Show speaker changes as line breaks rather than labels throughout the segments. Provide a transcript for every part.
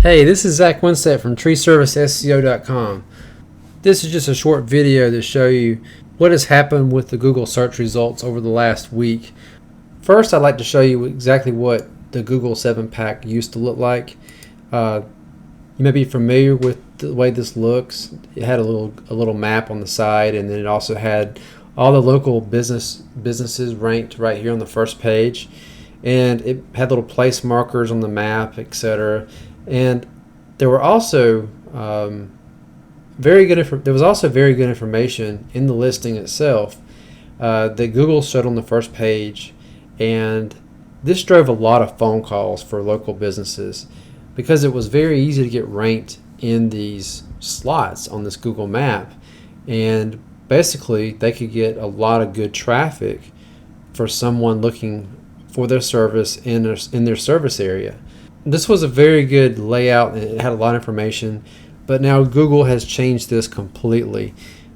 Hey, this is Zach Winstead from TreeServiceSEO.com. This is just a short video to show you what has happened with the Google search results over the last week. First, I'd like to show you exactly what the Google 7-pack used to look like. You may be familiar with the way this looks. It had a little map on the side, and then it also had all the local businesses ranked right here on the first page, and it had little place markers on the map, etc. And there were also very good information in the listing itself that Google showed on the first page, and this drove a lot of phone calls for local businesses because it was very easy to get ranked in these slots on this Google map, and basically they could get a lot of good traffic for someone looking for their service in their service area. This was a very good layout, and it had a lot of information, but now Google has changed this completely.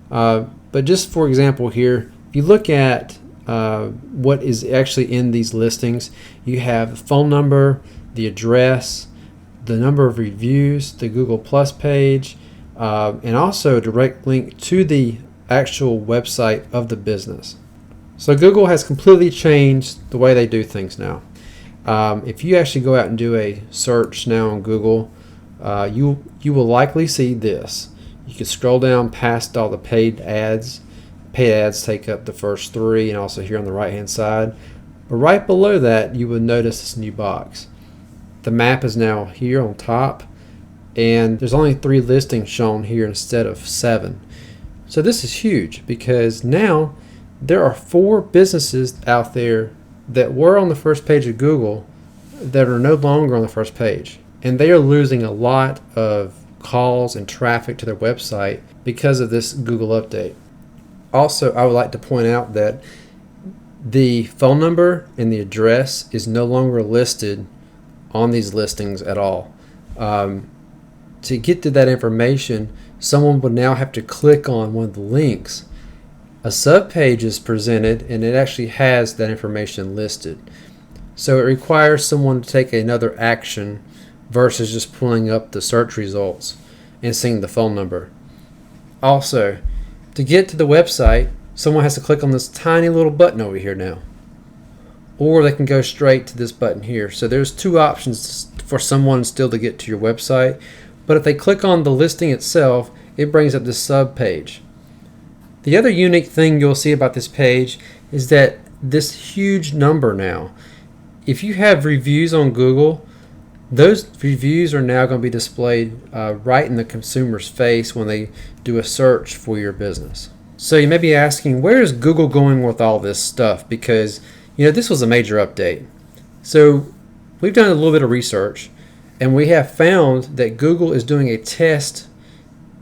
But just for example here, if you look at what is actually in these listings, you have the phone number, the address, the number of reviews, the Google Plus page, and also a direct link to the actual website of the business. So Google has completely changed the way they do things now. If you actually go out and do a search now on Google, you will likely see this. You can scroll down past all the paid ads. Paid ads take up the first three, and also here on the right hand side. But right below that, you would notice this new box. The map is now here on top, and there's only 3 listings shown here instead of 7. So this is huge because now there are 4 businesses out there that were on the first page of Google that are no longer on the first page, and they are losing a lot of calls and traffic to their website because of this Google update. Also, I would like to point out that the phone number and the address is no longer listed on these listings at all. To get to that information, someone would now have to click on one of the links. A subpage is presented, and it actually has that information listed. So it requires someone to take another action versus just pulling up the search results and seeing the phone number. Also, to get to the website, someone has to click on this tiny little button over here now, or they can go straight to this button here. So there's 2 options for someone still to get to your website, but if they click on the listing itself, it brings up this sub page. The other unique thing you'll see about this page is that this huge number now, if you have reviews on Google, those reviews are now going to be displayed right in the consumer's face when they do a search for your business. So you may be asking, where is Google going with all this stuff? Because this was a major update. So we've done a little bit of research, and we have found that Google is doing a test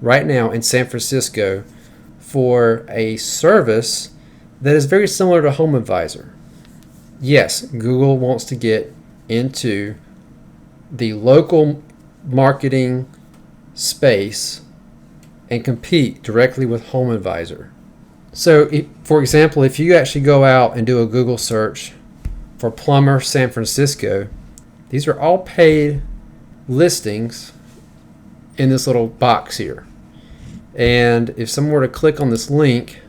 right now in San Francisco for a service that is very similar to HomeAdvisor. Yes, Google wants to get into the local marketing space and compete directly with HomeAdvisor. So, for example, if you actually go out and do a Google search for plumber San Francisco, these are all paid listings in this little box here. And if someone were to click on this link,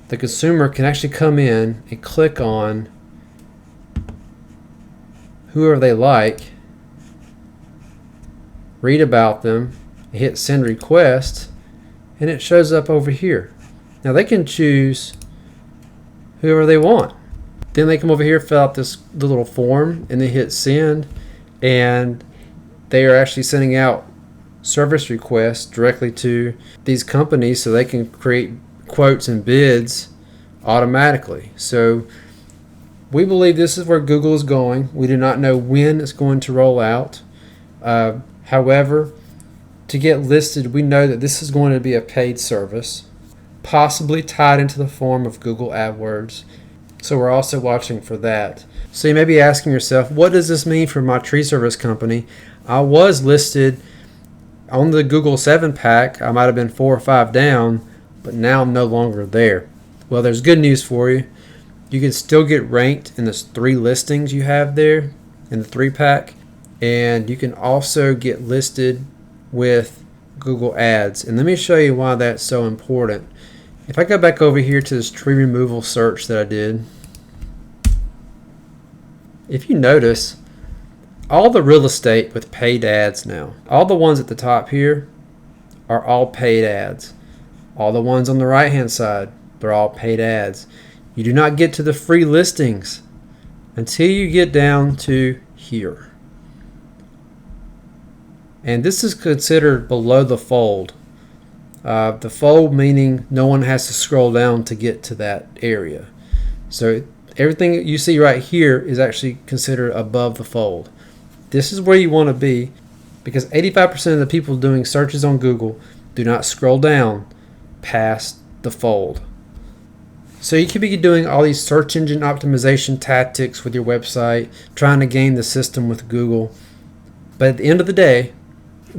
the consumer can actually come in and click on whoever they like, read about them, hit send request, and it shows up over here. Now they can choose whoever they want. Then they come over here, fill out the little form, and they hit send, and they are actually sending out service requests directly to these companies so they can create quotes and bids automatically. So we believe this is where Google is going. We do not know when it's going to roll out. However, to get listed, we know that this is going to be a paid service, possibly tied into the form of Google AdWords. So we're also watching for that. So you may be asking yourself, what does this mean for my tree service company? I was listed on the Google 7-pack. I might have been 4 or 5 down, but now I'm no longer there. Well, there's good news for you. You can still get ranked in the 3 listings you have there in the 3-pack. and you can also get listed with Google Ads. And let me show you why that's so important. If I go back over here to this tree removal search that I did, if you notice, all the real estate with paid ads now, all the ones at the top here are all paid ads. All the ones on the right hand side, they're all paid ads. You do not get to the free listings until you get down to here. And this is considered below the fold. The fold meaning no one has to scroll down to get to that area. So everything you see right here is actually considered above the fold. This is where you want to be, because 85% of the people doing searches on Google do not scroll down past the fold. So you could be doing all these search engine optimization tactics with your website, trying to game the system with Google. But at the end of the day,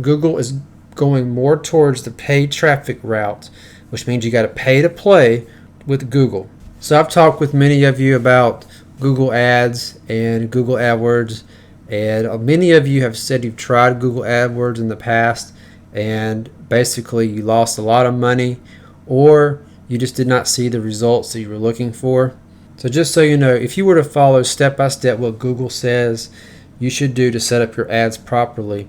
Google is going more towards the paid traffic route, which means you got to pay to play with Google. So I've talked with many of you about Google Ads and Google AdWords, and many of you have said you've tried Google AdWords in the past and basically you lost a lot of money, or you just did not see the results that you were looking for. So just so you know, if you were to follow step by step what Google says you should do to set up your ads properly,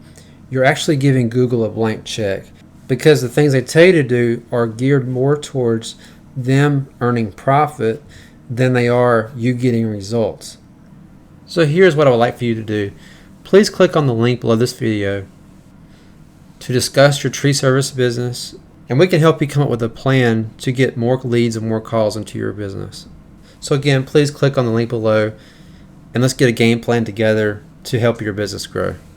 you're actually giving Google a blank check, because the things they tell you to do are geared more towards them earning profit than they are you getting results. So here's what I would like for you to do. Please click on the link below this video to discuss your tree service business, and we can help you come up with a plan to get more leads and more calls into your business. So again, please click on the link below and let's get a game plan together to help your business grow.